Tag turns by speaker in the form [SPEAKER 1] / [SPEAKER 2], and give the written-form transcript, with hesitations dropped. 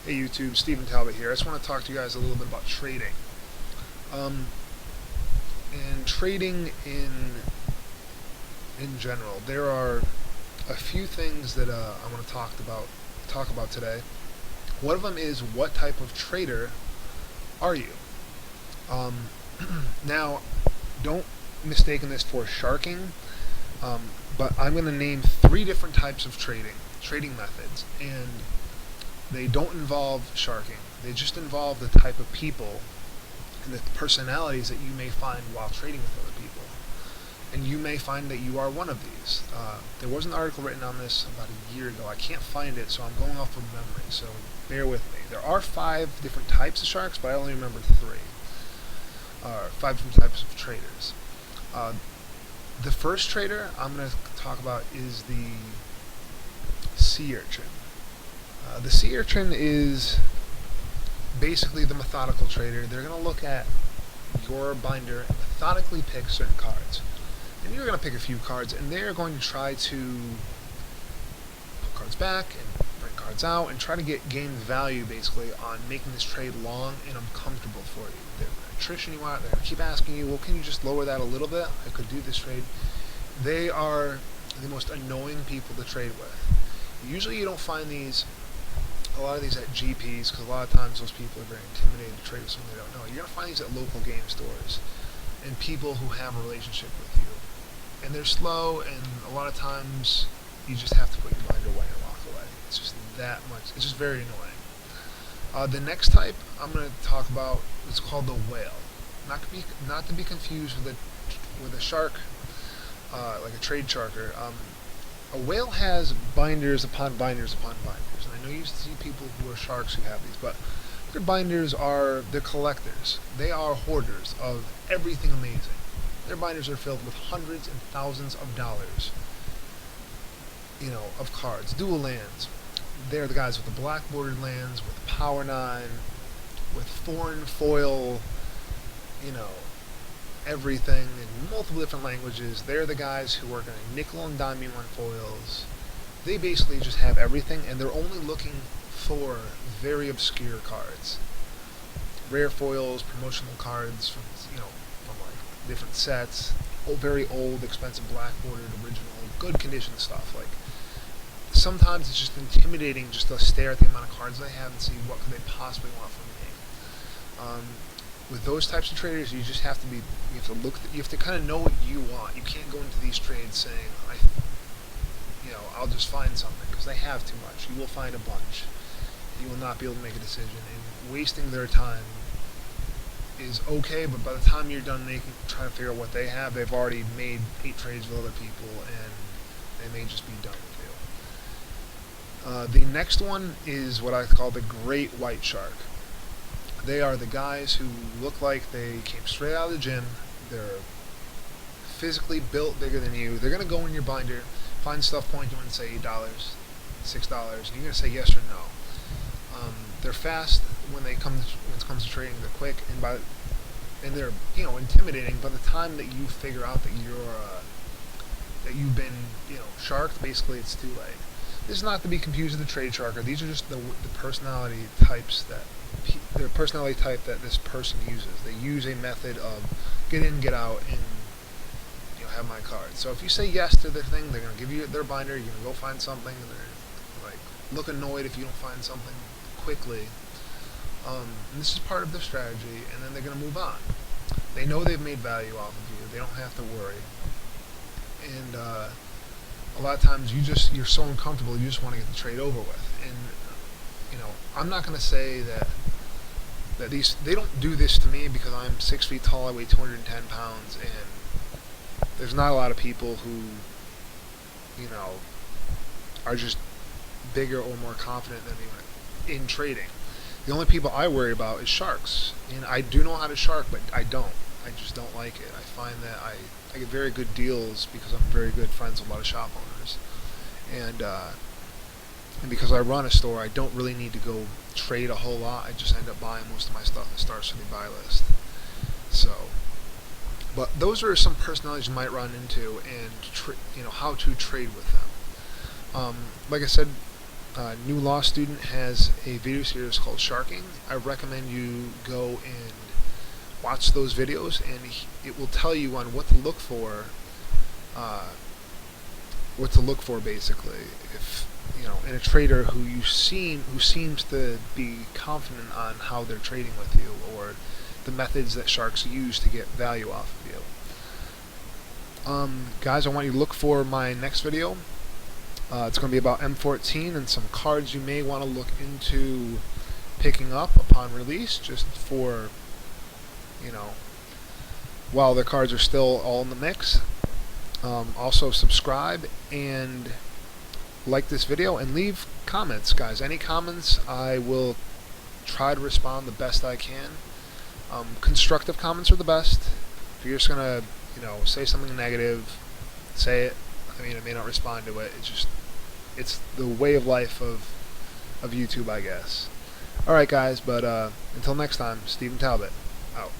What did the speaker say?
[SPEAKER 1] Hey YouTube, Stephen Talbot here. I just want to talk to you guys a little bit about trading. Um, and trading in general, there are a few things that I want to talk about today. One of them is, what type of trader are you? Um, Now, don't mistake this for sharking, um, but I'm going to name three different types of trading methods, and they don't involve sharking. They just involve the type of people and the personalities that you may find while trading with other people. And you may find that you are one of these. There was an article written on this about a year ago. I can't find it, so I'm going off from memory, so bear with me. There are 5 different types of sharks, but I only remember 3. 5 different types of traders. Uh, the first trader I'm going to talk about is the sea urchin. The sea urchin is basically the methodical trader. They're going to look at your binder and methodically pick certain cards. And you're going to pick a few cards, and they're going to try to put cards back and bring cards out and try to gain value basically on making this trade long and uncomfortable for you. They're going to attrition you out. They're going to keep asking you, well, can you just lower that a little bit? I could do this trade. They are the most annoying people to trade with. Usually you don't find a lot of these at GPs, because a lot of times those people are very intimidated to trade with someone they don't know. You're going to find these at local game stores and people who have a relationship with you. And they're slow, and a lot of times you just have to put your binder away and walk away. It's just that much. It's just very annoying. The next type I'm going to talk about is called the whale. Not to be confused with a shark, like a trade sharker. A whale has binders upon binders upon binders, and I know you see people who are sharks who have these, but their binders they're collectors. They are hoarders of everything amazing. Their binders are filled with hundreds and thousands of dollars, of cards. Dual lands. They're the guys with the black bordered lands, with Power 9, with foreign foil, everything in multiple different languages. They're the guys who are going to nickel and dime you on foils. They basically just have everything, and they're only looking for very obscure cards, rare foils, promotional cards from like different sets, very old, expensive black bordered, original, good condition stuff. Like, sometimes it's just intimidating just to stare at the amount of cards they have and see what could they possibly want from me. With those types of traders, you just have to you have to kind of know what you want. You can't go into these trades saying, I'll just find something, because they have too much. You will find a bunch. You will not be able to make a decision, and wasting their time is okay, but by the time you're done trying to figure out what they have, they've already made 8 trades with other people, and they may just be done with you. The next one is what I call the great white shark. They are the guys who look like they came straight out of the gym. They're physically built bigger than you. They're going to go in your binder, find stuff pointing and say $8, $6, and you're going to say yes or no. They're fast when it comes to trading. They're quick, and they're intimidating. By the time that you figure out that you've been sharked, basically it's too late. This is not to be confused with the trade sharker. These are just the personality types the personality type that this person uses. They use a method of get in, get out, and have my card. So if you say yes to their thing, they're going to give you their binder. You're going to go find something. They're like look annoyed if you don't find something quickly. And this is part of their strategy, and then they're going to move on. They know they've made value off of you. They don't have to worry. And a lot of times you're so uncomfortable, you just want to get the trade over with. And I'm not going to say that they don't do this to me, because I'm 6 feet tall, I weigh 210 pounds, and there's not a lot of people who are just bigger or more confident than me in trading. The only people I worry about is sharks, and I do know how to shark, but I just don't like it. I find that I get very good deals because I'm very good friends with a lot of shop owners, and because I run a store, I don't really need to go trade a whole lot. I just end up buying most of my stuff that starts from the buy list. So, but those are some personalities you might run into, and how to trade with them. Like I said, new law student has a video series called Sharking. I recommend you go and watch those videos, and it will tell you on what to look for. Basically, if in a trader who seems to be confident on how they're trading with you, or the methods that sharks use to get value off of you. Guys, I want you to look for my next video. It's going to be about M14 and some cards you may want to look into picking up upon release, just for, while the cards are still all in the mix. Also subscribe and like this video and leave comments, guys. Any comments, I will try to respond the best I can. Constructive comments are the best. If you're just gonna, say something negative, say it. I may not respond to it. It's the way of life of YouTube, I guess. Alright, guys, but until next time, Stephen Talbot, out.